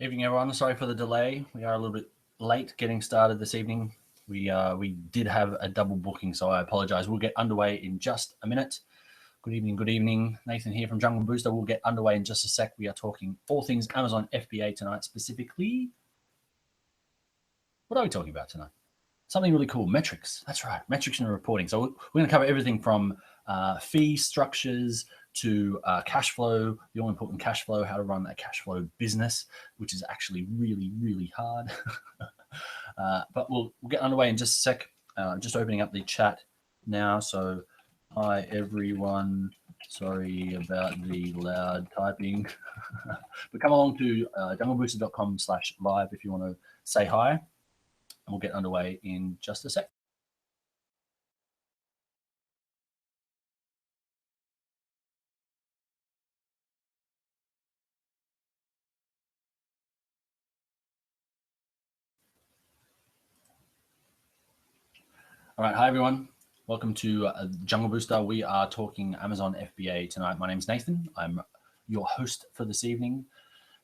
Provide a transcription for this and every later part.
Evening, everyone. Sorry for the delay. We are a little bit late getting started this evening. We did have a double booking, so I apologize. We'll get underway in just a minute. Good evening, good evening. Nathan here from JungleBooster. We'll get underway in just a sec. We are talking all things Amazon FBA tonight, specifically. What are we talking about tonight? Something really cool, metrics. That's right, metrics and reporting. So we're going to cover everything from fee structures to cash flow, the all-important cash flow, how to run a cash flow business, which is actually really, really hard. But we'll get underway in just a sec. Just opening up the chat now. So hi, everyone. Sorry about the loud typing. But come along to junglebooster.com/live if you want to say hi. We'll get underway in just a sec. All right, hi everyone. Welcome to Jungle Booster. We are talking Amazon FBA tonight. My name's Nathan. I'm your host for this evening.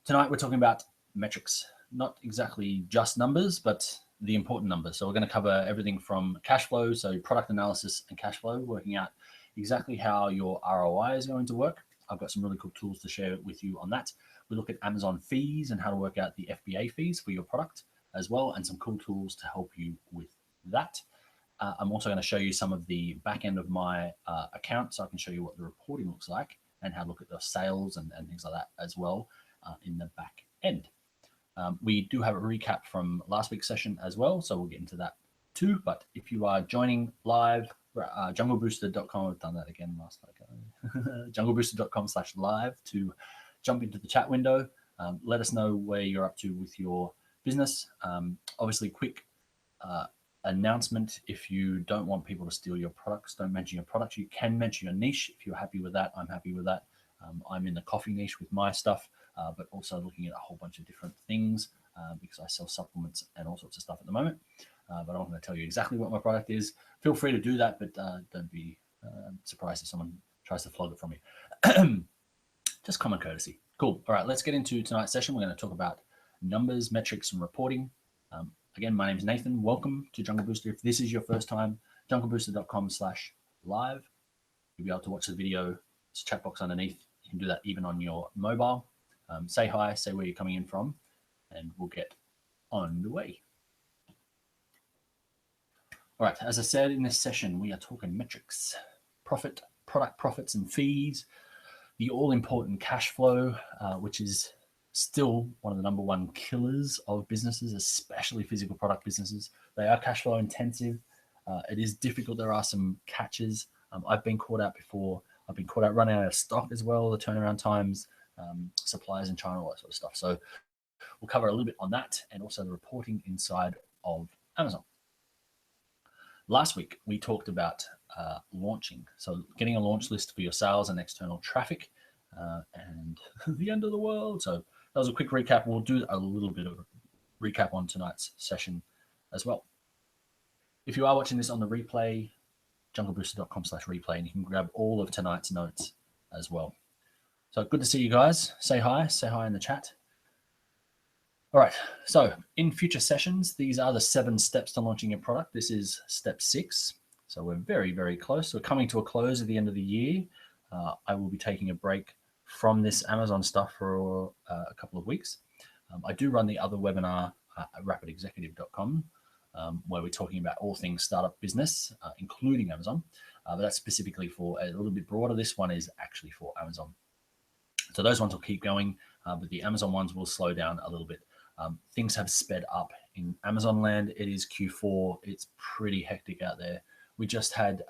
Tonight we're talking about metrics, not exactly just numbers, but the important numbers. So we're going to cover everything from cash flow, so product analysis and cash flow, working out exactly how your ROI is going to work. I've got some really cool tools to share with you on that. We look at Amazon fees and how to work out the FBA fees for your product as well, and some cool tools to help you with that. I'm also going to show you some of the back end of my account, so I can show you what the reporting looks like and how to look at the sales and things like that as well in the back end. We do have a recap from last week's session as well, so we'll get into that too. But if you are joining live, junglebooster.com, I've done that again last night, junglebooster.com/live to jump into the chat window. Let us know where you're up to with your business. Obviously, quick announcement: if you don't want people to steal your products, don't mention your product. You can mention your niche if you're happy with that. I'm happy with that. I'm in the coffee niche with my stuff, but also looking at a whole bunch of different things because I sell supplements and all sorts of stuff at the moment. But I'm not going to tell you exactly what my product is. Feel free to do that, but don't be surprised if someone tries to flog it from you. Just common courtesy. Cool. All right, let's get into tonight's session. We're going to talk about numbers, metrics, and reporting. Again, my name is Nathan. Welcome to Jungle Booster. If this is your first time, junglebooster.com/live. You'll be able to watch the video. There's a chat box underneath. You can do that even on your mobile. Say hi, say where you're coming in from, and we'll get on the way. All right, as I said in this session, we are talking metrics, product profits and fees, the all-important cash flow, which is still one of the number one killers of businesses, especially physical product businesses. They are cash flow intensive. It is difficult. There are some catches. I've been caught out before. I've been caught out running out of stock as well, the turnaround times, suppliers in China, all that sort of stuff. So we'll cover a little bit on that and also the reporting inside of Amazon. Last week, we talked about launching. So getting a launch list for your sales and external traffic and the end of the world. So that was a quick recap. We'll do a little bit of a recap on tonight's session as well. If you are watching this on the replay, junglebooster.com/replay, and you can grab all of tonight's notes as well. So good to see you guys. Say hi in the chat. All right, so in future sessions, these are the 7 steps to launching your product. This is step 6. So we're very, very close. We're coming to a close at the end of the year. I will be taking a break from this Amazon stuff for a couple of weeks. I do run the other webinar at rapidexecutive.com where we're talking about all things startup business, including Amazon. But that's specifically for a little bit broader. This one is actually for Amazon. So those ones will keep going, but the Amazon ones will slow down a little bit. Things have sped up in Amazon land. It is Q4. It's pretty hectic out there. We just had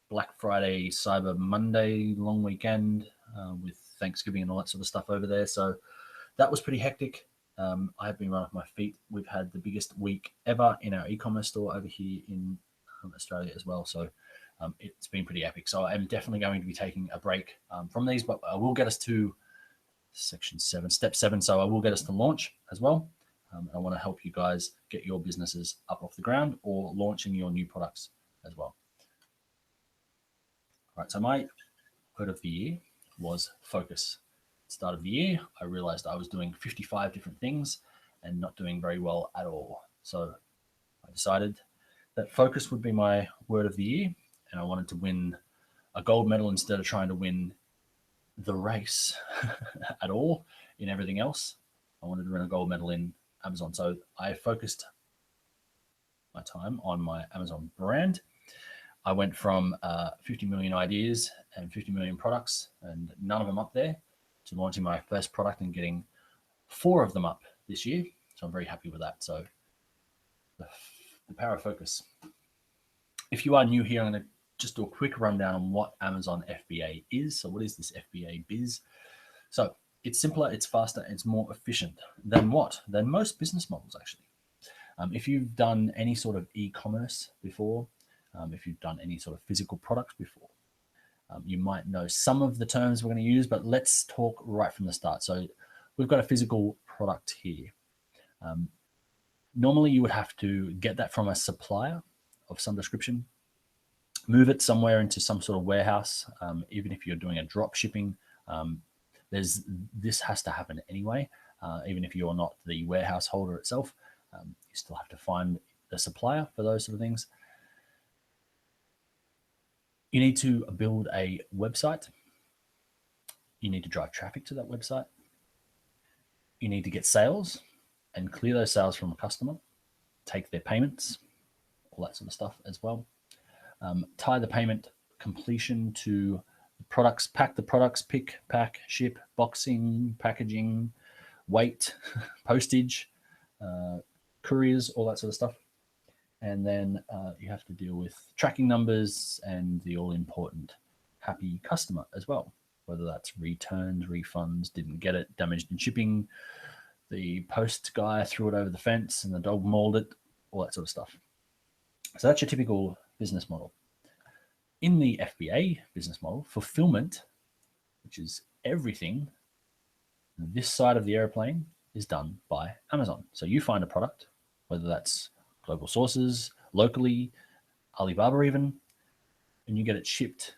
Black Friday, Cyber Monday, long weekend with Thanksgiving and all that sort of stuff over there. So that was pretty hectic. I have been run off my feet. We've had the biggest week ever in our e-commerce store over here in Australia as well. So it's been pretty epic. So I'm definitely going to be taking a break from these, but I will get us to section 7, step 7. So I will get us to launch as well. I want to help you guys get your businesses up off the ground or launching your new products as well. All right, so my word of the year was focus. start of the year, I realized I was doing 55 different things and not doing very well at all. So I decided that focus would be my word of the year, and I wanted to win a gold medal instead of trying to win the race at all in everything else. I wanted to win a gold medal in Amazon. So I focused my time on my Amazon brand. I went from 50 million ideas and 50 million products and none of them up there to launching my first product and getting 4 of them up this year. So I'm very happy with that. So the power of focus. If you are new here, I'm going to just do a quick rundown on what Amazon FBA is. So what is this FBA biz? So it's simpler, it's faster, it's more efficient than what? Than most business models, actually. If you've done any sort of e-commerce before, if you've done any sort of physical products before, you might know some of the terms we're going to use, but let's talk right from the start. So we've got a physical product here. Normally you would have to get that from a supplier of some description, move it somewhere into some sort of warehouse. Even if you're doing a drop shipping, this has to happen anyway. Even if you're not the warehouse holder itself, you still have to find the supplier for those sort of things. You need to build a website. You need to drive traffic to that website. You need to get sales and clear those sales from a customer, take their payments, all that sort of stuff as well. Tie the payment completion to the products, pack the products, pick, pack, ship, boxing, packaging, weight, postage, couriers, all that sort of stuff. And then you have to deal with tracking numbers and the all-important happy customer as well, whether that's returns, refunds, didn't get it, damaged in shipping, the post guy threw it over the fence and the dog mauled it, all that sort of stuff. So that's your typical business model. In the FBA business model, fulfillment, which is everything this side of the airplane, is done by Amazon. So you find a product, whether that's global sources, locally, Alibaba even, and you get it shipped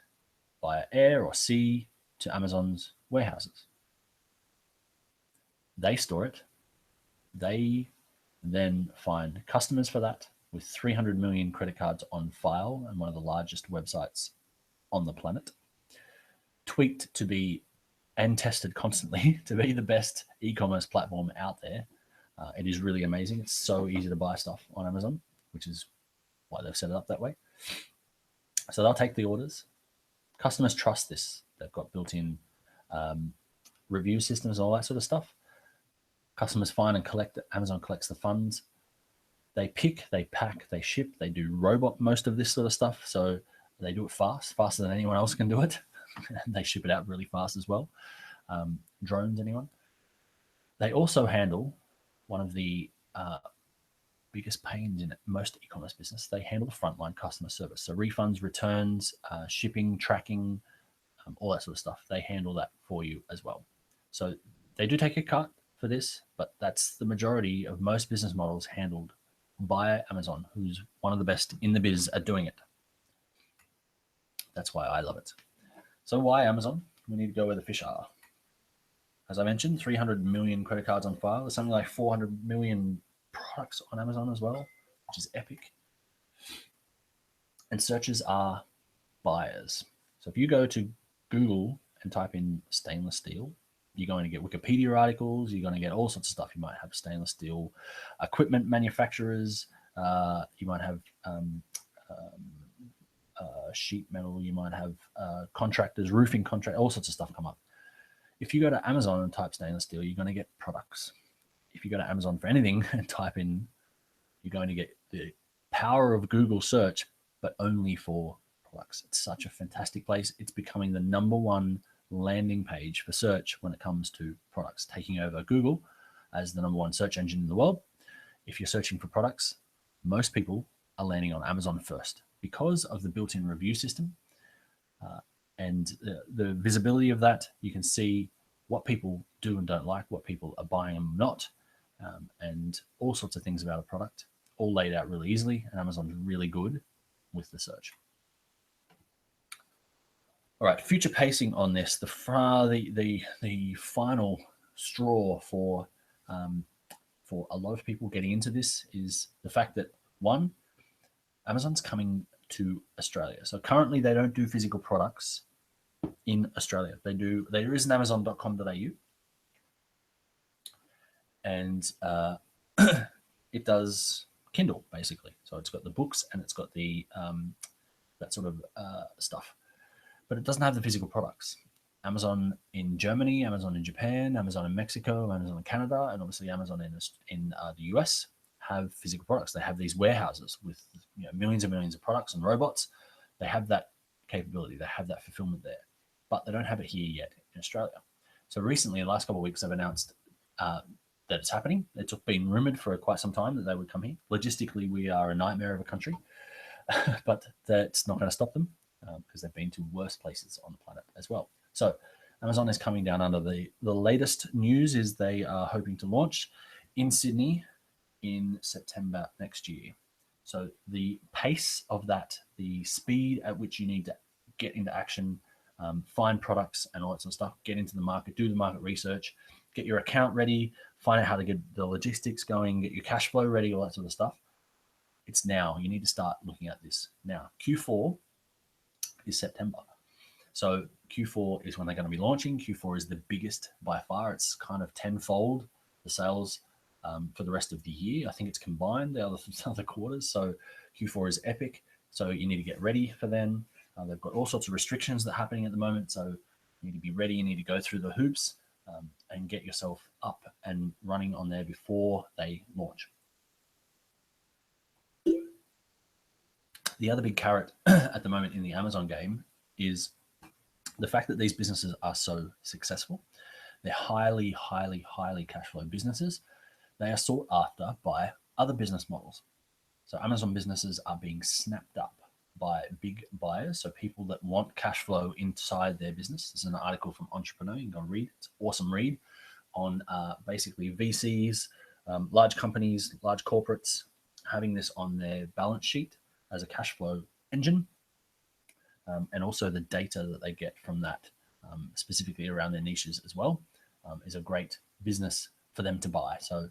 via air or sea to Amazon's warehouses. They store it. They then find customers for that with 300 million credit cards on file and one of the largest websites on the planet, tweaked to be and tested constantly to be the best e-commerce platform out there. It is really amazing. It's so easy to buy stuff on Amazon, which is why they've set it up that way. So they'll take the orders. Customers trust this. They've got built-in review systems and all that sort of stuff. Customers find and collect it. Amazon collects the funds. They pick, they pack, they ship, they do robot most of this sort of stuff. So they do it fast, faster than anyone else can do it. And they ship it out really fast as well. Drones, anyone? They also handle one of the biggest pains in most e-commerce business. They handle the frontline customer service. So refunds, returns, shipping, tracking, all that sort of stuff. They handle that for you as well. So they do take a cut for this, but that's the majority of most business models handled by Amazon, who's one of the best in the biz at doing it. That's why I love it. So why Amazon? We need to go where the fish are. As I mentioned, 300 million credit cards on file. There's something like 400 million products on Amazon as well, which is epic. And searches are buyers. So if you go to Google and type in stainless steel, you're going to get Wikipedia articles. You're going to get all sorts of stuff. You might have stainless steel equipment manufacturers. You might have sheet metal. You might have contractors, roofing contract, all sorts of stuff come up. If you go to Amazon and type stainless steel, you're going to get products. If you go to Amazon for anything and type in, you're going to get the power of Google search, but only for products. It's such a fantastic place. It's becoming the #1 landing page for search when it comes to products, taking over Google as the #1 search engine in the world. If you're searching for products, most people are landing on Amazon first because of the built-in review system and the visibility of that. You can see what people do and don't like, what people are buying and not, and all sorts of things about a product, all laid out really easily. And Amazon's really good with the search. All right, future pacing on this. The final straw for a lot of people getting into this is the fact that, one, Amazon's coming to Australia. So currently they don't do physical products in Australia. There is an amazon.com.au, and it does Kindle basically. So it's got the books and it's got the that sort of stuff, but it doesn't have the physical products. Amazon in Germany, Amazon in Japan, Amazon in Mexico, Amazon in Canada, and obviously Amazon in the US have physical products. They have these warehouses with millions and millions of products and robots. They have that capability. They have that fulfillment there, but they don't have it here yet in Australia. So recently, in the last couple of weeks, they've announced that it's happening. It's been rumored for quite some time that they would come here. Logistically, we are a nightmare of a country, but that's not going to stop them because they've been to worse places on the planet as well. So Amazon is coming down under the latest news is they are hoping to launch in Sydney in September next year. So the pace of that, the speed at which you need to get into action, find products and all that sort of stuff, get into the market, do the market research, get your account ready, find out how to get the logistics going, get your cash flow ready, all that sort of stuff. It's now. You need to start looking at this now. Q4 is September. So Q4 is when they're going to be launching. Q4 is the biggest by far. It's kind of tenfold the sales for the rest of the year. I think it's combined the other quarters. So Q4 is epic. So you need to get ready for them. They've got all sorts of restrictions that are happening at the moment. So you need to be ready. You need to go through the hoops and get yourself up and running on there before they launch. The other big carrot at the moment in the Amazon game is the fact that these businesses are so successful. They're highly, highly, highly cash flow businesses. They are sought after by other business models. So Amazon businesses are being snapped up by big buyers. So people that want cash flow inside their business. This is an article from Entrepreneur. You can go read. It's an awesome read on basically VCs, large companies, large corporates having this on their balance sheet as a cash flow engine. And also the data that they get from that, specifically around their niches as well, is a great business for them to buy. So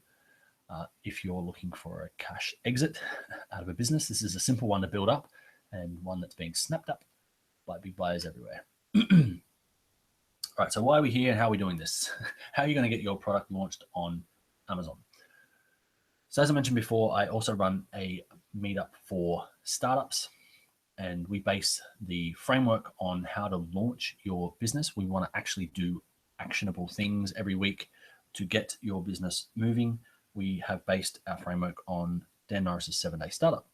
if you're looking for a cash exit out of a business, this is a simple one to build up and one that's being snapped up by big buyers everywhere. All right, so why are we here and how are we doing this? How are you going to get your product launched on Amazon? So as I mentioned before, I also run a meetup for startups, and we base the framework on how to launch your business. We want to actually do actionable things every week to get your business moving. We have based our framework on Dan Norris's 7-day startup.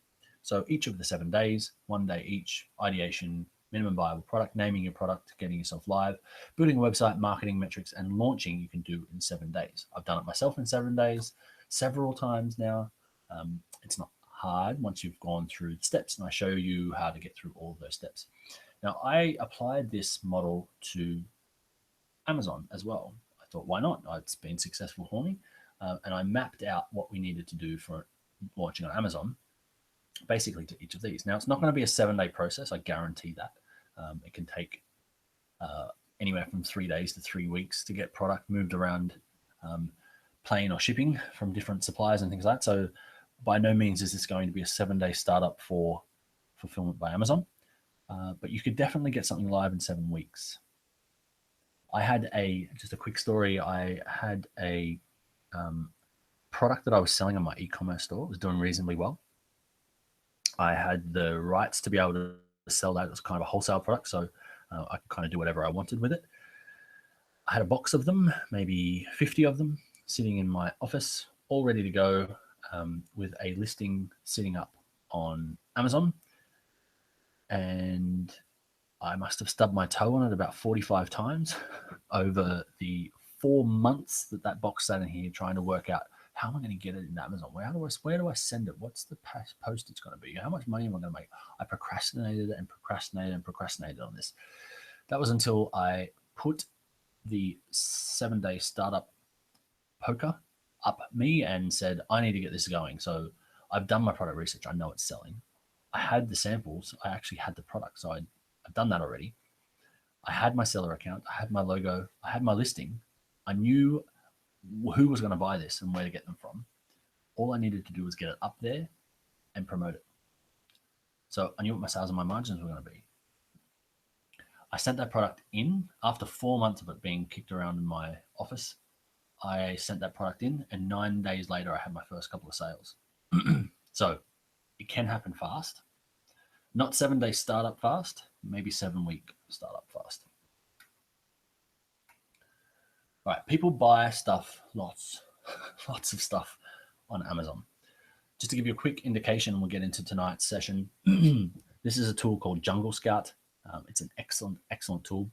So each of the 7 days, 1 day each, ideation, minimum viable product, naming your product, getting yourself live, building a website, marketing metrics, and launching you can do in 7 days. I've done it myself in 7 days several times now. It's not hard once you've gone through the steps, and I show you how to get through all of those steps. Now, I applied this model to Amazon as well. I thought, why not? It's been successful for me. And I mapped out what we needed to do for launching on Amazon, basically to each of these. Now, it's not going to be a 7-day process. I guarantee that. It can take anywhere from 3 days to 3 weeks to get product moved around plane or shipping from different suppliers and things like that. So by no means is this going to be a 7-day startup for fulfillment by Amazon, but you could definitely get something live in 7 weeks. I had just a quick story. I had a product that I was selling on my e-commerce store. It was doing reasonably well. I had the rights to be able to sell that. It was kind of a wholesale product, so I could kind of do whatever I wanted with it. I had a box of them, maybe 50 of them, sitting in my office, all ready to go, with a listing sitting up on Amazon. And I must have stubbed my toe on it about 45 times over the 4 months that box sat in here trying to work out how am I going to get it in Amazon? Where do I send it? What's the postage going to be? How much money am I going to make? I procrastinated and procrastinated and procrastinated on this. That was until I put the 7-day startup poker up me and said, I need to get this going. So I've done my product research. I know it's selling. I had the samples. I actually had the product. So I've done that already. I had my seller account, I had my logo, I had my listing. I knew who was going to buy this and where to get them from. All I needed to do was get it up there and promote it. So I knew what my sales and my margins were going to be. I sent that product in after 4 months of it being kicked around in my office. I sent that product in, and 9 days later, I had my first couple of sales. So it can happen fast. Not 7-day startup fast, maybe 7-week startup fast. All right, people buy stuff, lots of stuff on Amazon. Just to give you a quick indication, we'll get into tonight's session. This is a tool called JungleScout. It's an excellent tool.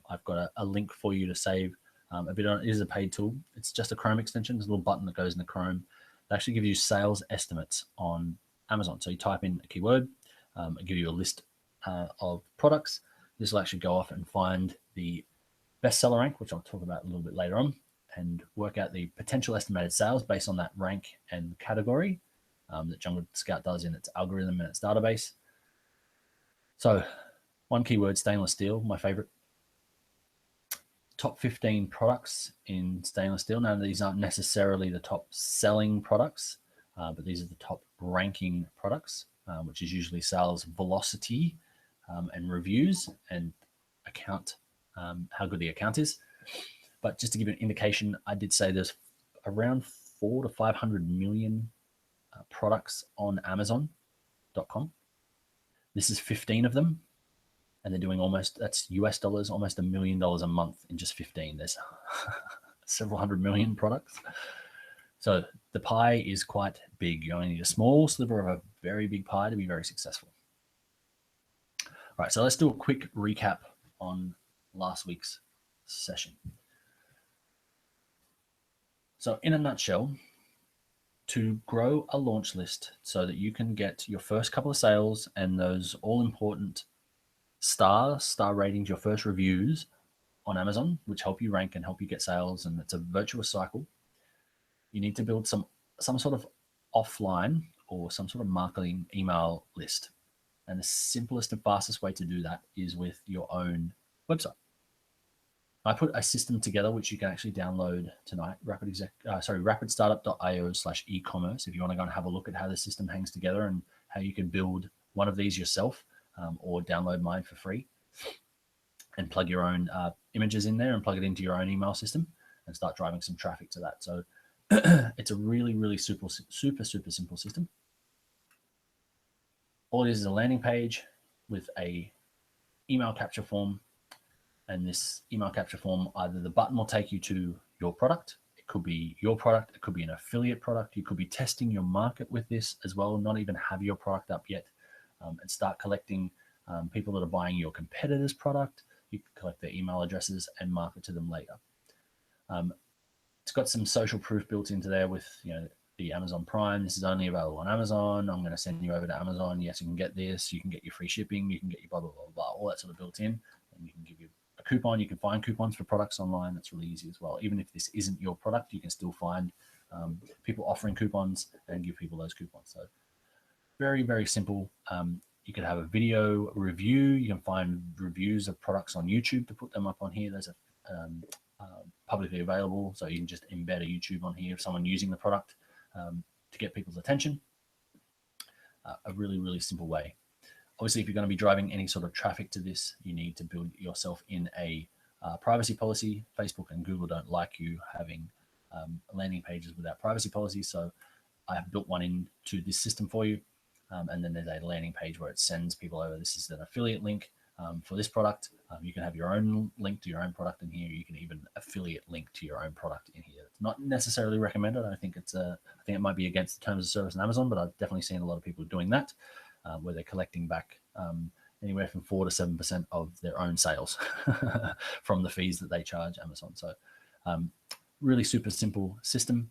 I've got a link for you to save a bit on it. It is a paid tool. It's just a Chrome extension. There's a little button that goes in the Chrome. It actually gives you sales estimates on Amazon. So you type in a keyword, it'll give you a list of products. This will actually go off and find the bestseller rank, which I'll talk about a little bit later on, and work out the potential estimated sales based on that rank and category that JungleScout does in its algorithm and its database. So one keyword, stainless steel, my favorite. Top 15 products in stainless steel. Now, these aren't necessarily the top selling products, but these are the top ranking products, which is usually sales velocity and reviews and account, how good the account is. But just to give you an indication, I did say there's around 400 to 500 million products on Amazon.com. This is 15 of them. And they're doing that's US dollars, almost $1 million a month in just 15. There's several hundred million products. So the pie is quite big. You only need a small sliver of a very big pie to be very successful. All right, so let's do a quick recap on last week's session. So in a nutshell, to grow a launch list so that you can get your first couple of sales and those all important star ratings, your first reviews on Amazon, which help you rank and help you get sales, and it's a virtuous cycle. You need to build some sort of offline or some sort of marketing email list. And the simplest and fastest way to do that is with your own website. I put a system together which you can actually download tonight, rapidstartup.io/e-commerce, if you want to go and have a look at how the system hangs together and how you can build one of these yourself, or download mine for free and plug your own images in there and plug it into your own email system and start driving some traffic to that. So it's a really super simple system. All it is a landing page with a email capture form. And this email capture form, either the button will take you to your product. It could be your product. It could be an affiliate product. You could be testing your market with this as well, not even have your product up yet, and start collecting people that are buying your competitor's product. You can collect their email addresses and market to them later. It's got some social proof built into there with the Amazon Prime. This is only available on Amazon. I'm going to send you over to Amazon. Yes, you can get this. You can get your free shipping. You can get your blah, blah, blah, blah, all that sort of built in. And you can give you a coupon. You can find coupons for products online. That's really easy as well. Even if this isn't your product, you can still find people offering coupons and give people those coupons. So very simple. You could have a video review. You can find reviews of products on YouTube to put them up on here. There's a publicly available, so you can just embed a YouTube on here of someone using the product to get people's attention. A really simple way. Obviously, if you're going to be driving any sort of traffic to this, you need to build yourself in a privacy policy. Facebook and Google don't like you having landing pages without privacy policies, so I have built one into this system for you. And then there's a landing page where it sends people over. This is an affiliate link for this product. You can have your own link to your own product in here. You can even affiliate link to your own product in here. It's not necessarily recommended. I think I think it might be against the terms of service in Amazon, but I've definitely seen a lot of people doing that, where they're collecting back anywhere from 4 to 7% of their own sales from the fees that they charge Amazon. So really super simple system.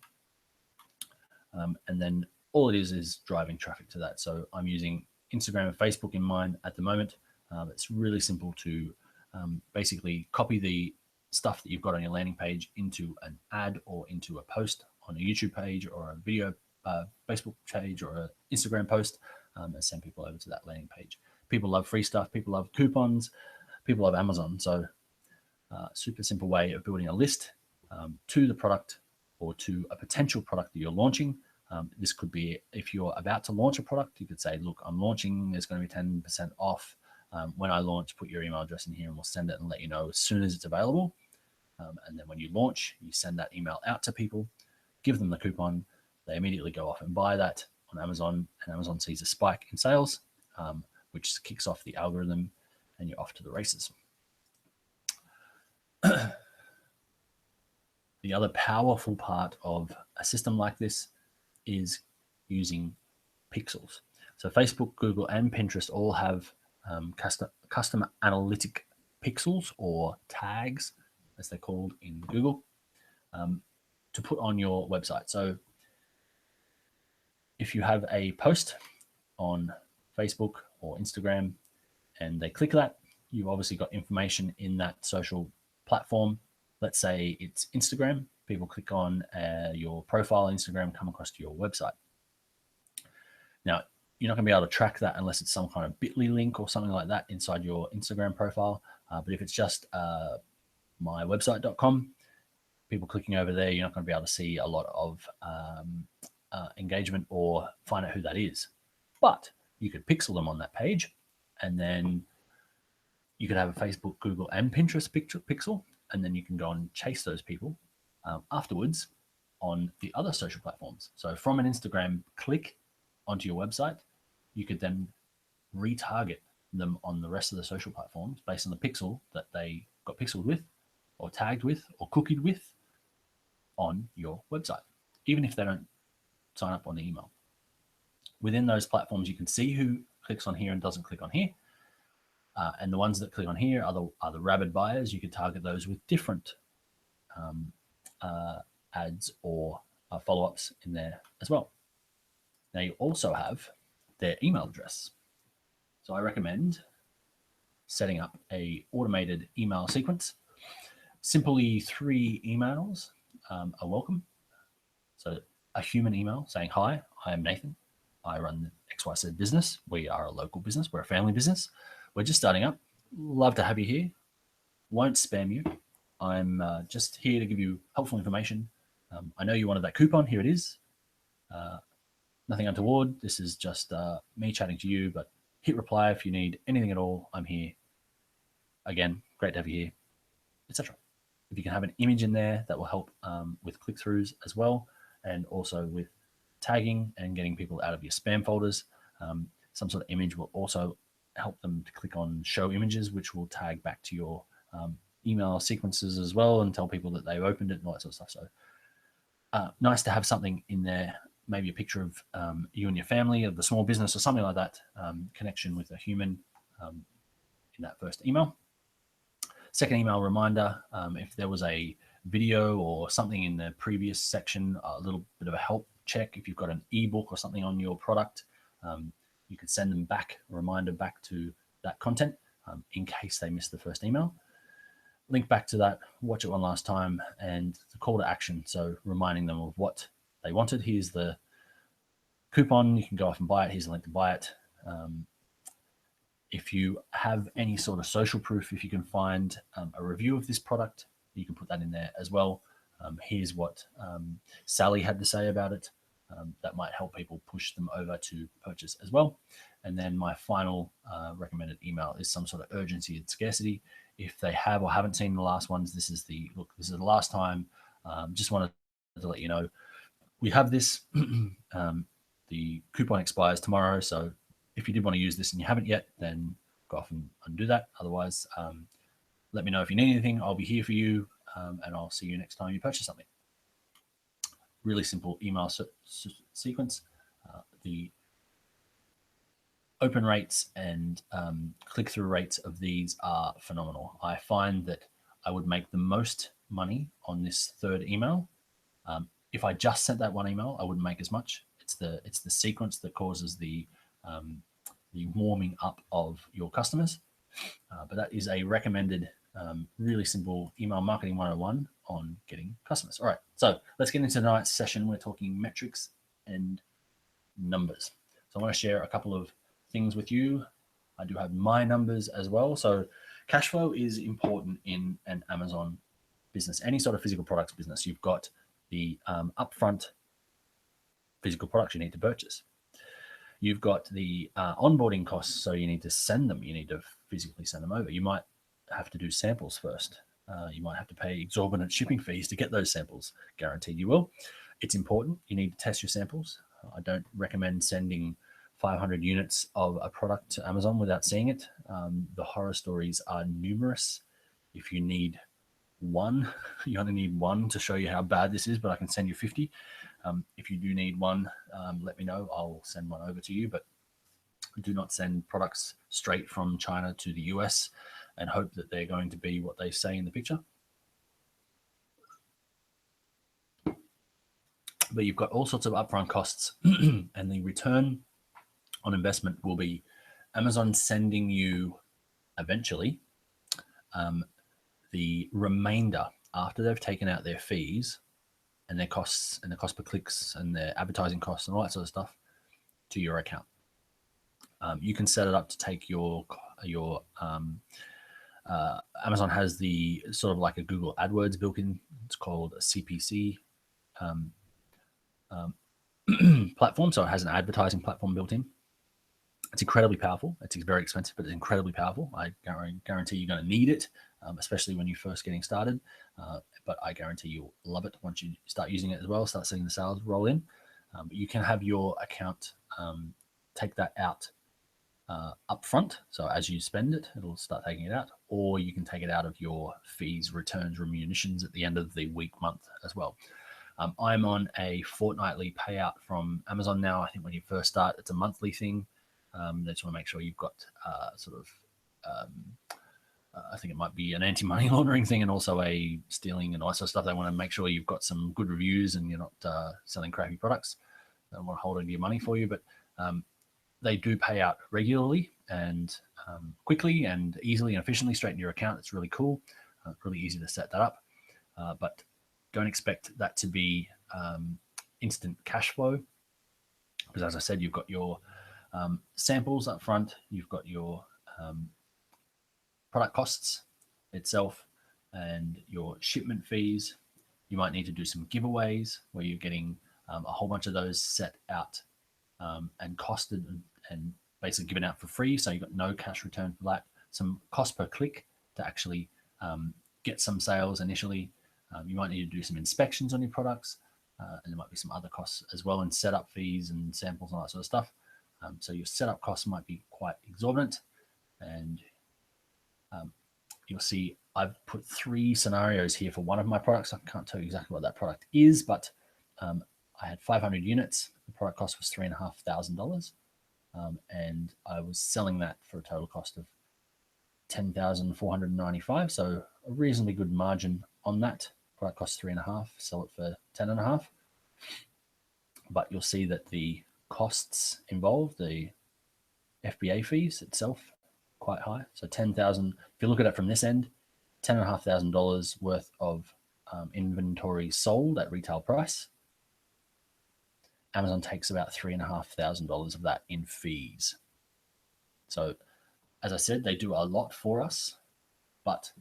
And then all it is driving traffic to that. So I'm using Instagram and Facebook in mind at the moment. It's really simple to basically copy the stuff that you've got on your landing page into an ad or into a post on a YouTube page or a video Facebook page or an Instagram post, and send people over to that landing page. People love free stuff. People love coupons. people love Amazon. So super simple way of building a list to the product or to a potential product that you're launching. This could be if you're about to launch a product, you could say, look, I'm launching, there's going to be 10% off. When I launch, put your email address in here and we'll send it and let you know as soon as it's available. And then when you launch, you send that email out to people, give them the coupon, they immediately go off and buy that on Amazon, and Amazon sees a spike in sales, which kicks off the algorithm, and you're off to the races. The other powerful part of a system like this is using pixels. So Facebook, Google, and Pinterest all have custom analytic pixels, or tags, as they're called in Google, to put on your website. So if you have a post on Facebook or Instagram and they click that, you've obviously got information in that social platform. Let's say it's Instagram. People click on your profile on Instagram, come across to your website. Now, you're not going to be able to track that unless it's some kind of bit.ly link or something like that inside your Instagram profile. But if it's just mywebsite.com, people clicking over there, you're not going to be able to see a lot of engagement or find out who that is. But you could pixel them on that page, and then you could have a Facebook, Google, and Pinterest pixel, and then you can go and chase those people afterwards on the other social platforms. So from an Instagram click onto your website, you could then retarget them on the rest of the social platforms based on the pixel that they got pixeled with or tagged with or cookied with on your website, even if they don't sign up on the email. Within those platforms, you can see who clicks on here and doesn't click on here. And the ones that click on here are the rabid buyers. You could target those with different ads or follow-ups in there as well. Now you also have their email address. So I recommend setting up a automated email sequence. Simply 3 emails are welcome. So a human email saying, hi, I am Nathan. I run XYZ business. We are a local business. We're a family business. We're just starting up. Love to have you here. Won't spam you. I'm just here to give you helpful information. I know you wanted that coupon. Here it is. Nothing untoward. This is just me chatting to you, but hit reply if you need anything at all. I'm here. Again, great to have you here, etc. If you can have an image in there, that will help with click-throughs as well, and also with tagging and getting people out of your spam folders. Some sort of image will also help them to click on show images, which will tag back to your email sequences as well and tell people that they've opened it and all that sort of stuff. So nice to have something in there, maybe a picture of you and your family, of the small business or something like that, connection with a human in that first email. Second email reminder, if there was a video or something in the previous section, a little bit of a help check. If you've got an ebook or something on your product, you can send them back, a reminder back to that content in case they missed the first email. Link back to that, watch it one last time, and the call to action. So reminding them of what they wanted. Here's the coupon. You can go off and buy it. Here's the link to buy it. If you have any sort of social proof, if you can find a review of this product, you can put that in there as well. Here's what Sally had to say about it. That might help people push them over to purchase as well. And then my final recommended email is some sort of urgency and scarcity. If they have or haven't seen the last ones, this is the last time. Just wanted to let you know we have this. The coupon expires tomorrow, so if you did want to use this and you haven't yet, then go off and do that. Otherwise, let me know if you need anything. I'll be here for you, and I'll see you next time you purchase something. Really simple email sequence. The open rates and click-through rates of these are phenomenal. I find that I would make the most money on this third email. If I just sent that one email, I wouldn't make as much. It's the sequence that causes the warming up of your customers. But that is a recommended, really simple email marketing 101 on getting customers. All right, so let's get into tonight's session. We're talking metrics and numbers. So I want to share a couple of things with you. I do have my numbers as well. So Cash flow is important in an Amazon business, any sort of physical products business. You've got the upfront physical products you need to purchase. You've got the onboarding costs, so you need to send them. You need to physically send them over. You might have to do samples first. You might have to pay exorbitant shipping fees to get those samples. Guaranteed you will. It's important. You need to test your samples. I don't recommend sending 500 units of a product to Amazon without seeing it. The horror stories are numerous. If you need one, you only need one to show you how bad this is, but I can send you 50. If you do need one, let me know. I'll send one over to you, but do not send products straight from China to the US and hope that they're going to be what they say in the picture. But you've got all sorts of upfront costs and the return on investment will be Amazon sending you eventually the remainder after they've taken out their fees and their costs and the cost per clicks and their advertising costs and all that sort of stuff to your account. You can set it up to take your Amazon has the sort of like a Google AdWords built in. It's called a CPC platform. So it has an advertising platform built in. It's incredibly powerful. It's very expensive, but it's incredibly powerful. I guarantee you're going to need it, especially when you're first getting started. But I guarantee you'll love it once you start using it as well, start seeing the sales roll in. But you can have your account take that out up front. So as you spend it, it'll start taking it out, or you can take it out of your fees, returns, remunitions at the end of the week, month as well. I'm on a fortnightly payout from Amazon now. I think when you first start, it's a monthly thing. They just want to make sure you've got I think it might be an anti-money laundering thing and also a stealing and all that sort of stuff. They want to make sure you've got some good reviews and you're not selling crappy products. They don't want to hold on to your money for you, but they do pay out regularly and quickly and easily and efficiently straight in your account. It's really cool. Really easy to set that up. But don't expect that to be instant cash flow, because as I said, you've got your samples up front, you've got your product costs itself and your shipment fees. You might need to do some giveaways where you're getting a whole bunch of those set out and costed and basically given out for free. So you've got no cash return for that. Some cost per click to actually get some sales initially. You might need to do some inspections on your products, and there might be some other costs as well, and setup fees and samples and all that sort of stuff. So your setup costs might be quite exorbitant, and you'll see I've put 3 scenarios here for one of my products. I can't tell you exactly what that product is, but I had 500 units. The product cost was $3,500, and I was selling that for a total cost of $10,495. So a reasonably good margin on that. Product costs $3,500. Sell it for $10,500. But you'll see that the costs involved, the FBA fees itself, quite high. So $10,000. If you look at it from this end, $10,500 worth of inventory sold at retail price. Amazon takes about $3,500 of that in fees. So, as I said, they do a lot for us, but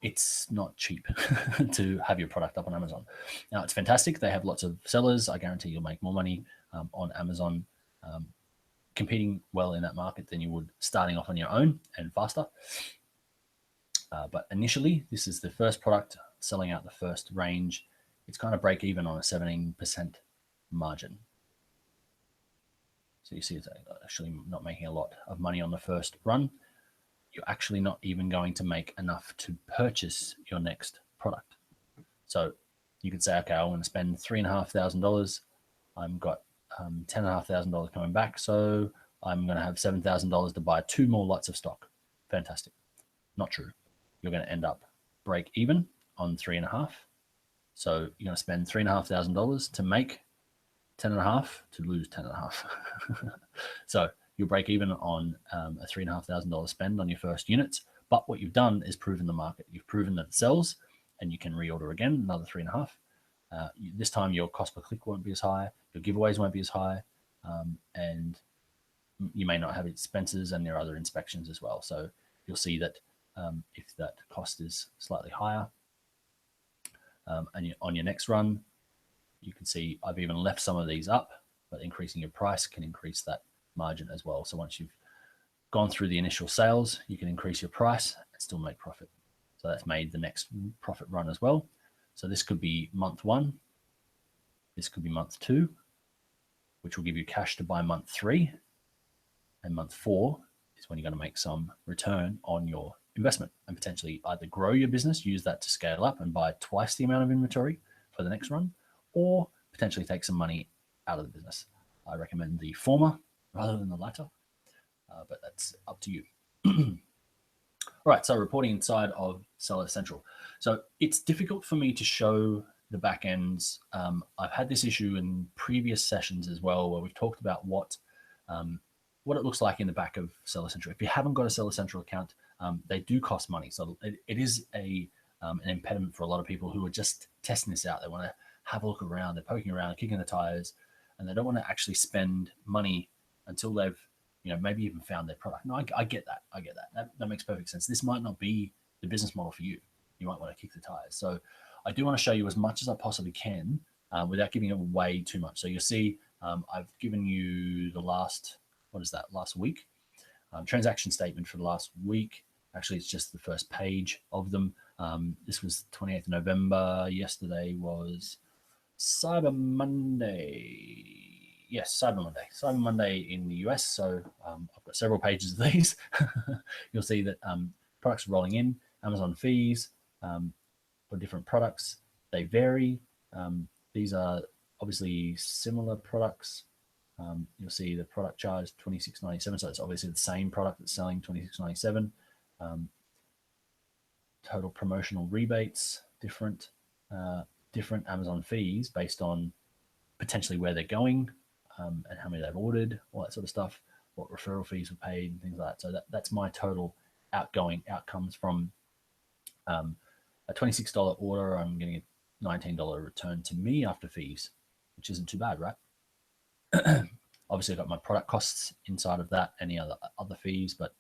it's not cheap to have your product up on Amazon. Now, it's fantastic. They have lots of sellers. I guarantee you'll make more money on Amazon competing well in that market than you would starting off on your own and faster. But initially, this is the first product selling out the first range. It's kind of break even on a 17% margin. So you see it's actually not making a lot of money on the first run. You're actually not even going to make enough to purchase your next product. So you could say, okay, I want to spend $3,500. I've got $10,500 coming back. So I'm going to have $7,000 to buy 2 more lots of stock. Fantastic. Not true. You're going to end up break even on 3.5. So you're going to spend $3,500 to make 10.5 to lose 10.5. So you'll break even on a $3,500 spend on your first units. But what you've done is proven the market. You've proven that it sells, and you can reorder again, another 3.5. This time your cost per click won't be as high, your giveaways won't be as high, and you may not have expenses, and there are other inspections as well. So you'll see that if that cost is slightly higher, and on your next run, you can see I've even left some of these up, but increasing your price can increase that margin as well. So once you've gone through the initial sales, you can increase your price and still make profit. So that's made the next profit run as well. So this could be month 1. This could be month 2, which will give you cash to buy month 3. And month 4 is when you're going to make some return on your investment and potentially either grow your business, use that to scale up and buy twice the amount of inventory for the next run, or potentially take some money out of the business. I recommend the former rather than the latter, but that's up to you. All right, so reporting inside of Seller Central. So it's difficult for me to show the back ends. I've had this issue in previous sessions as well, where we've talked about what it looks like in the back of Seller Central. If you haven't got a Seller Central account, they do cost money. So it is an impediment for a lot of people who are just testing this out. They want to have a look around, they're poking around, kicking the tires, and they don't want to actually spend money until they've maybe even found their product. No, I get that. I get that. That makes perfect sense. This might not be the business model for you. You might want to kick the tires. So I do want to show you as much as I possibly can without giving away too much. So you'll see I've given you the last week transaction statement for the last week. Actually, it's just the first page of them. This was 28th of November. Yesterday was Cyber Monday. Yes, Cyber Monday. Cyber Monday in the US. So I've got several pages of these. You'll see that products are rolling in. Amazon fees for different products, they vary. These are obviously similar products. You'll see the product charge $26.97. So it's obviously the same product that's selling $26.97. Total promotional rebates, different Amazon fees based on potentially where they're going and how many they've ordered, all that sort of stuff, what referral fees were paid and things like that. So that's my total outcomes from a $26 order. I'm getting a $19 return to me after fees, which isn't too bad, right? Obviously, I've got my product costs inside of that, any other fees, but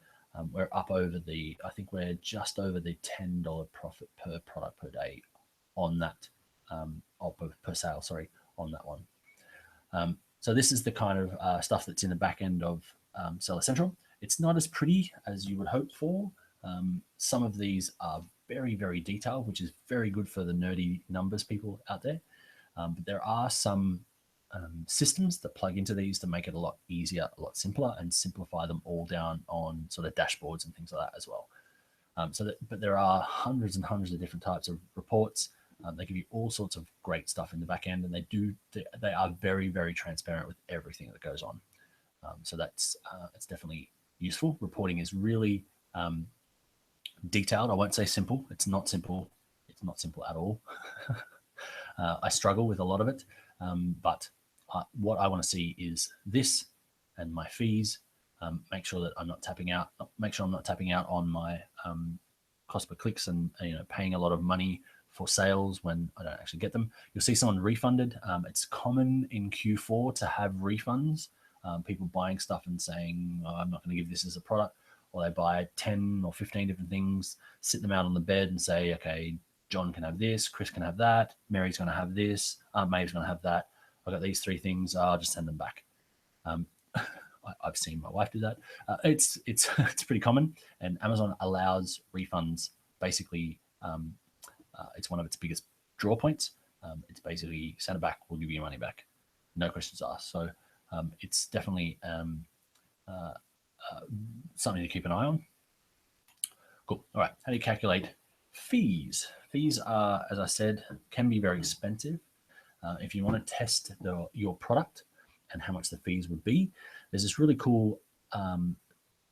we're up over I think we're just over the $10 profit per product per day on that, per sale, sorry, on that one. So this is the kind of stuff that's in the back end of Seller Central. It's not as pretty as you would hope for. Some of these are very, very detailed, which is very good for the nerdy numbers people out there. But there are some systems that plug into these to make it a lot easier, a lot simpler, and simplify them all down on sort of dashboards and things like that as well. But there are hundreds and hundreds of different types of reports. They give you all sorts of great stuff in the back end, and they are very, very transparent with everything that goes on. So it's definitely useful. Reporting is really detailed. I won't say simple. It's not simple. It's not simple at all. I struggle with a lot of it, but what I want to see is this and my fees. Make sure that I'm not tapping out. Make sure I'm not tapping out on my cost per clicks and paying a lot of money for sales when I don't actually get them. You'll see someone refunded. It's common in Q4 to have refunds. People buying stuff and saying, oh, I'm not going to give this as a product, or they buy 10 or 15 different things, sit them out on the bed and say, okay, John can have this, Chris can have that, Mary's going to have this, Aunt Maeve's going to have that. I've got these 3 things. I'll just send them back. I've seen my wife do that. It's pretty common, and Amazon allows refunds. Basically, it's one of its biggest draw points. It's basically send it back, we'll give you your money back, no questions asked. So it's definitely something to keep an eye on. Cool. All right. How do you calculate fees? Fees are, as I said, can be very expensive. If you want to test your product and how much the fees would be, there's this really cool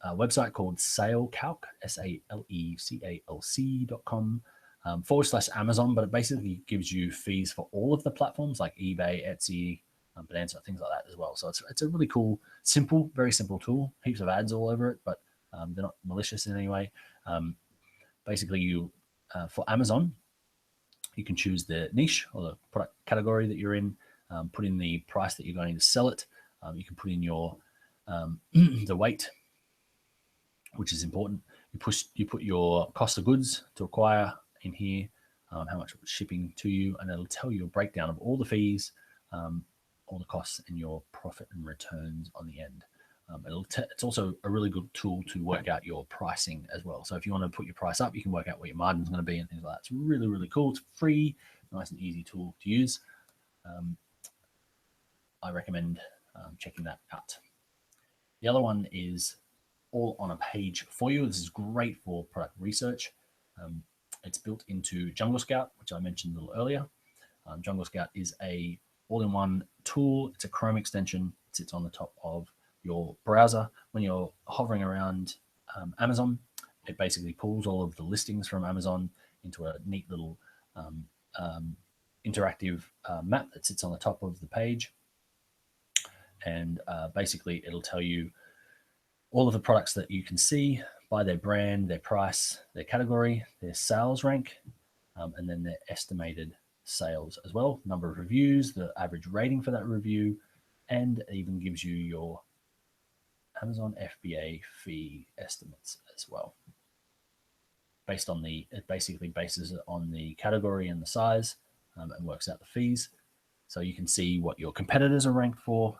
website called SaleCalc, SALECALC.com /Amazon, but it basically gives you fees for all of the platforms like eBay, Etsy, Bonanza, things like that as well. So it's a really cool, simple, very simple tool. Heaps of ads all over it, but they're not malicious in any way. Basically, you for Amazon, you can choose the niche or the product category that you're in, put in the price that you're going to sell it. You can put in your the weight, which is important. You put your cost of goods to acquire in here, how much shipping to you, and it'll tell you a breakdown of all the fees, all the costs, and your profit and returns on the end. It's also a really good tool to work out your pricing as well. So if you want to put your price up, you can work out what your margin is going to be and things like that. It's really, really cool. It's free, nice and easy tool to use. I recommend checking that out. The other one is all on a page for you. This is great for product research. It's built into JungleScout, which I mentioned a little earlier. JungleScout is a all-in-one tool. It's a Chrome extension. It sits on the top of your browser. When you're hovering around Amazon, it basically pulls all of the listings from Amazon into a neat little interactive map that sits on the top of the page. And basically, it'll tell you all of the products that you can see by their brand, their price, their category, their sales rank, and then their estimated sales as well, number of reviews, the average rating for that review, and it even gives you your Amazon FBA fee estimates as well. It basically bases it on the category and the size, and works out the fees. So you can see what your competitors are ranked for,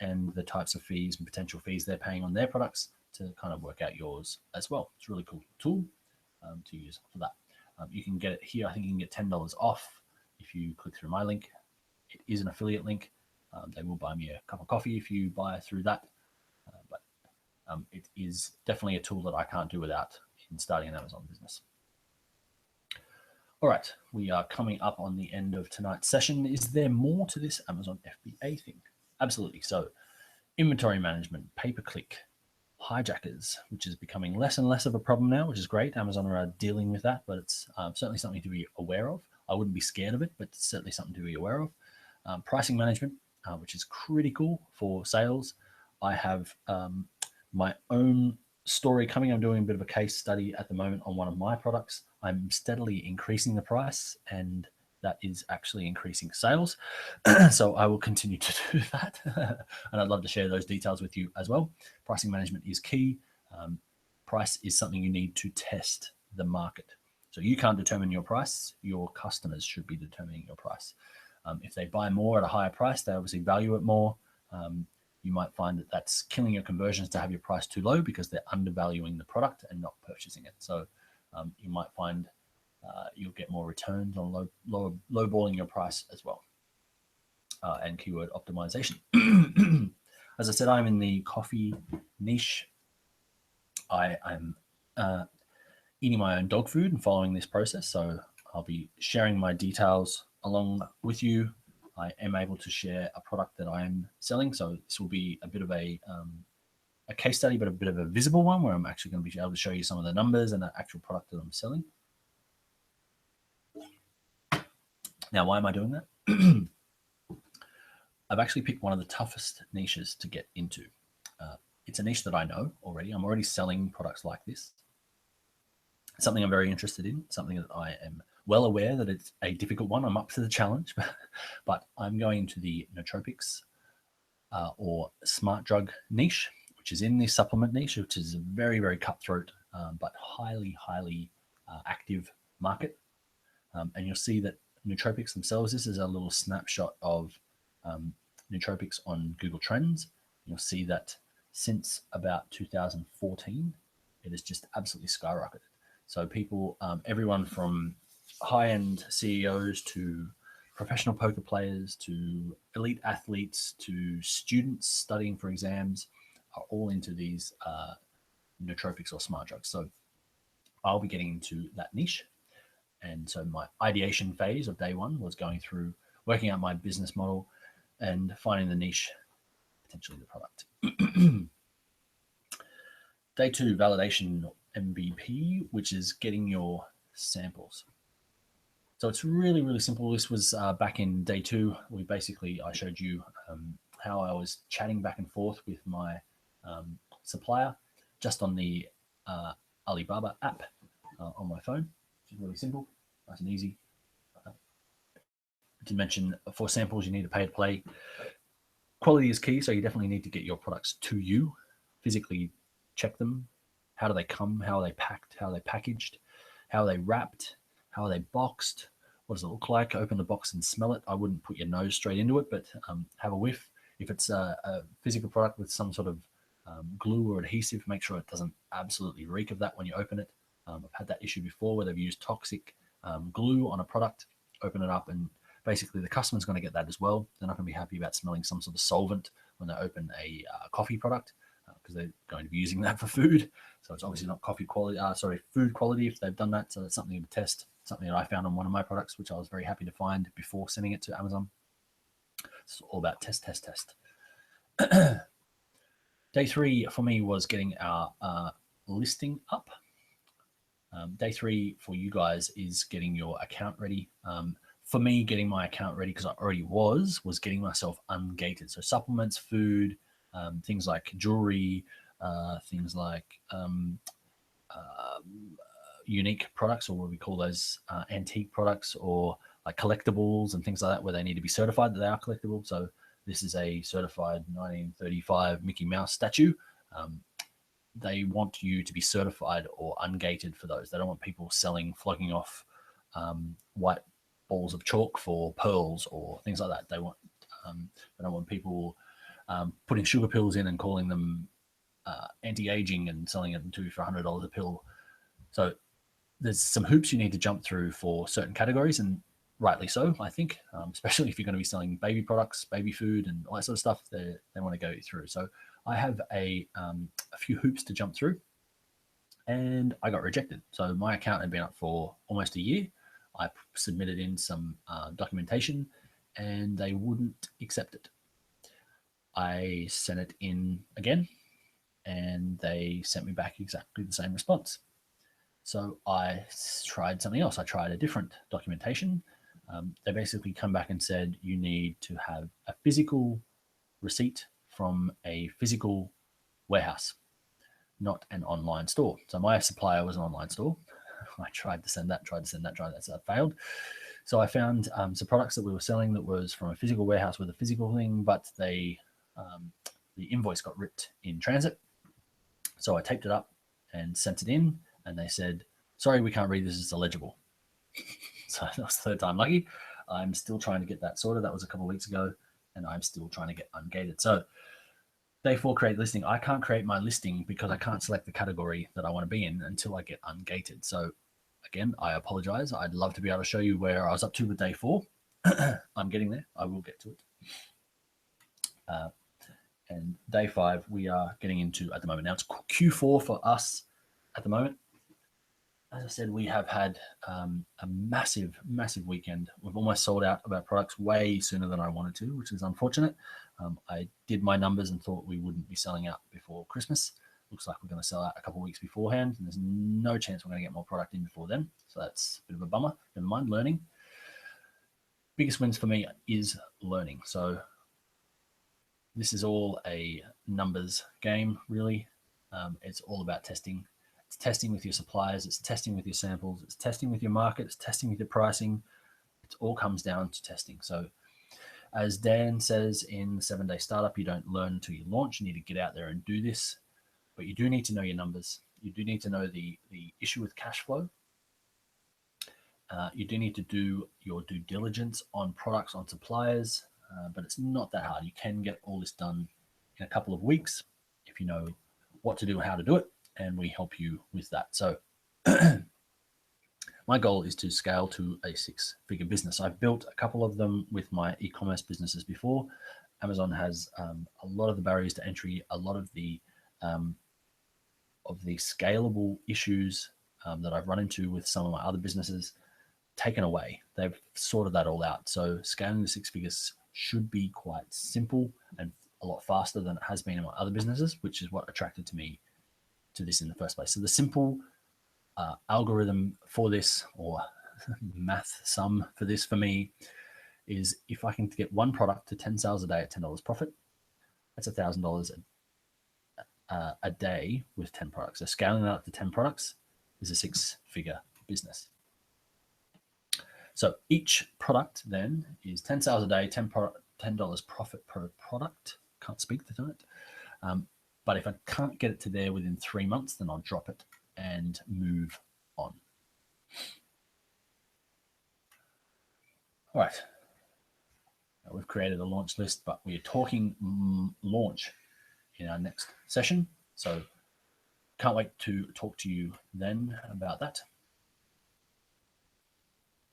and the types of fees and potential fees they're paying on their products to kind of work out yours as well. It's a really cool tool to use for that. You can get it here. I think you can get $10 off if you click through my link. It is an affiliate link. They will buy me a cup of coffee if you buy through that. But it is definitely a tool that I can't do without in starting an Amazon business. All right, we are coming up on the end of tonight's session. Is there more to this Amazon FBA thing? Absolutely. So inventory management, pay-per-click, hijackers, which is becoming less and less of a problem now, which is great. Amazon are dealing with that, but it's certainly something to be aware of. I wouldn't be scared of it, but it's certainly something to be aware of. Pricing management, which is critical for sales. I have my own story coming. I'm doing a bit of a case study at the moment on one of my products. I'm steadily increasing the price, and that is actually increasing sales. So I will continue to do that. And I'd love to share those details with you as well. Pricing management is key. Price is something you need to test the market. So you can't determine your price. Your customers should be determining your price. If they buy more at a higher price, they obviously value it more. You might find that that's killing your conversions to have your price too low because they're undervaluing the product and not purchasing it. So you might find you'll get more returns on lowballing your price as well, and keyword optimization. As I said, I'm in the coffee niche. I'm eating my own dog food and following this process, so I'll be sharing my details along with you. I am able to share a product that I am selling, so this will be a bit of a case study, but a bit of a visible one where I'm actually going to be able to show you some of the numbers and the actual product that I'm selling. Now, why am I doing that? I've actually picked one of the toughest niches to get into. It's a niche that I know already. I'm already selling products like this. It's something I'm very interested in, something that I am well aware that it's a difficult one. I'm up to the challenge, but I'm going into the nootropics or smart drug niche, which is in the supplement niche, which is a very, very cutthroat, but highly, highly active market. And you'll see that nootropics themselves, this is a little snapshot of nootropics on Google Trends. You'll see that since about 2014, it has just absolutely skyrocketed. So people, everyone from high-end CEOs to professional poker players to elite athletes to students studying for exams are all into these nootropics or smart drugs. So I'll be getting into that niche. And so my ideation phase of day one was going through working out my business model and finding the niche, potentially the product. Day two, validation MVP, which is getting your samples. So it's really, really simple. This was back in day two. I showed you how I was chatting back and forth with my supplier just on the Alibaba app on my phone, which is really simple, nice and easy. To mention, for samples, you need to pay to play. quality is key. So you definitely need to get your products to you, physically check them. How do they come? How are they packed? How are they packaged? How are they wrapped? How are they boxed? What does it look like? Open the box and smell it. I wouldn't put your nose straight into it, but have a whiff. If it's a physical product with some sort of glue or adhesive, make sure it doesn't absolutely reek of that when you open it. I've had that issue before where they've used toxic glue on a product, open it up, and basically the customer's going to get that as well. They're not going to be happy about smelling some sort of solvent when they open a coffee product because they're going to be using that for food. So it's obviously not coffee quality, food quality if they've done that. So that's something to test, something that I found on one of my products, which I was very happy to find before sending it to Amazon. It's all about test. Day 3 for me was getting our listing up. Day 3 for you guys is getting your account ready. For me, getting my account ready, because I already was getting myself ungated. So supplements, food, things like jewelry, things like unique products, or what we call those antique products, or like collectibles and things like that, where they need to be certified that they are collectible. So this is a certified 1935 Mickey Mouse statue. They want you to be certified or ungated for those. They don't want people flogging off white balls of chalk for pearls or things like that. They don't want people putting sugar pills in and calling them anti-aging and selling them to you for $100 a pill. So there's some hoops you need to jump through for certain categories, and rightly so, I think, especially if you're going to be selling baby products, baby food, and all that sort of stuff. They want to go through. So I have a few hoops to jump through, and I got rejected. So my account had been up for almost a year. I submitted in some documentation, and they wouldn't accept it. I sent it in again, and they sent me back exactly the same response. So I tried something else. I tried a different documentation. They basically come back and said, you need to have a physical receipt from a physical warehouse, not an online store. So my supplier was an online store. I tried to send that, so that failed. So I found some products that we were selling that was from a physical warehouse with a physical thing, but the invoice got ripped in transit. So I taped it up and sent it in, and they said, sorry, we can't read this, it's illegible. So that was the third time lucky. I'm still trying to get that sorted. That was a couple of weeks ago, and I'm still trying to get ungated. So day 4, create listing. I can't create my listing because I can't select the category that I want to be in until I get ungated. So again, I apologize. I'd love to be able to show you where I was up to with day 4. I'm getting there. I will get to it. And day 5, we are getting into at the moment. Now it's Q4 for us at the moment. As I said, we have had a massive weekend. We've almost sold out of our products way sooner than I wanted to, which is unfortunate. I did my numbers and thought we wouldn't be selling out before Christmas. Looks like we're going to sell out a couple of weeks beforehand, and there's no chance we're going to get more product in before then. So that's a bit of a bummer. Never mind, learning. Biggest wins for me is learning. So this is all a numbers game, really. It's all about testing. It's testing with your suppliers. It's testing with your samples. It's testing with your market. It's testing with your pricing. It all comes down to testing. So as Dan says in the 7-Day Startup, you don't learn until you launch. You need to get out there and do this. But you do need to know your numbers. You do need to know the issue with cash flow. You do need to do your due diligence on products, on suppliers. But it's not that hard. You can get all this done in a couple of weeks if you know what to do and how to do it, and we help you with that. So my goal is to scale to a 6-figure business. I've built a couple of them with my e-commerce businesses before. Amazon has a lot of the barriers to entry, a lot of the scalable issues that I've run into with some of my other businesses taken away. They've sorted that all out. So scaling to 6 figures should be quite simple and a lot faster than it has been in my other businesses, which is what attracted me to this in the first place. So the simple algorithm for this, or math sum for this for me, is if I can get one product to 10 sales a day at $10 profit, that's $1,000 a day with 10 products. So scaling that up to 10 products is a 6-figure business. So each product then is 10 sales a day, 10 $10 profit per product. Can't speak tonight. But if I can't get it to there within 3 months, then I'll drop it and move on. All right. Now we've created a launch list, but we are talking launch in our next session. So can't wait to talk to you then about that.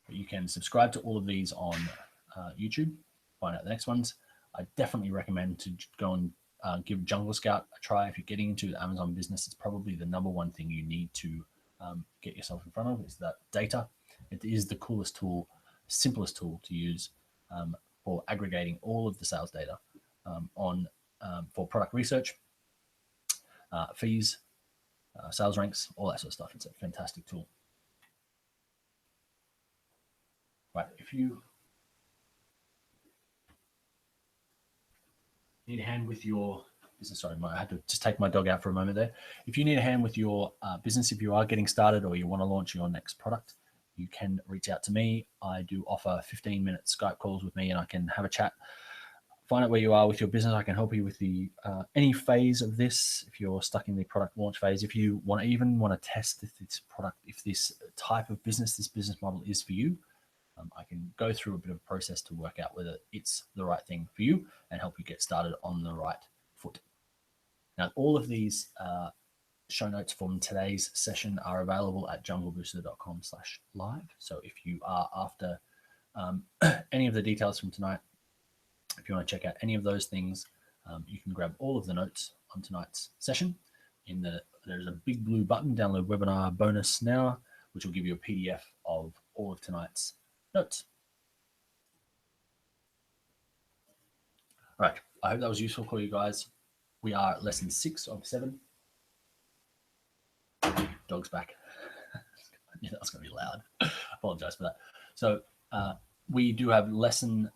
But you can subscribe to all of these on YouTube, find out the next ones. I definitely recommend to go and give JungleScout a try. If you're getting into the Amazon business, it's probably the #1 thing you need to get yourself in front of is that data. It is the coolest tool, simplest tool to use for aggregating all of the sales data for product research, fees, sales ranks, all that sort of stuff. It's a fantastic tool. Right, if you need a hand with your business, sorry, I had to just take my dog out for a moment there. If you need a hand with your business, if you are getting started or you want to launch your next product, you can reach out to me. I do offer 15-minute Skype calls with me and I can have a chat, find out where you are with your business. I can help you with the any phase of this. If you're stuck in the product launch phase, if you want to test if this product, if this type of business, this business model is for you, I can go through a bit of a process to work out whether it's the right thing for you and help you get started on the right foot. Now, all of these show notes from today's session are available at junglebooster.com/live. So if you are after any of the details from tonight, if you want to check out any of those things, you can grab all of the notes on tonight's session. There's a big blue button, download webinar bonus now, which will give you a PDF of all of tonight's notes. All right, I hope that was useful for you guys. We are at lesson 6 of 7. Dog's back. Yeah, that's going to be loud. Apologize for that. So we do have lesson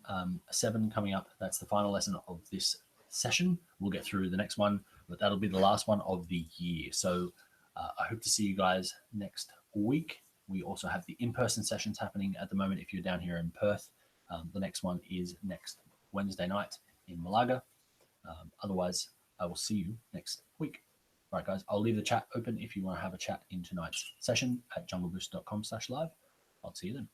7 coming up. That's the final lesson of this session. We'll get through the next one, but that'll be the last one of the year. So I hope to see you guys next week. We also have the in-person sessions happening at the moment. If you're down here in Perth, the next one is next Wednesday night in Malaga. Otherwise, I will see you next week. All right, guys, I'll leave the chat open if you want to have a chat in tonight's session at junglebooster.com/live. I'll see you then.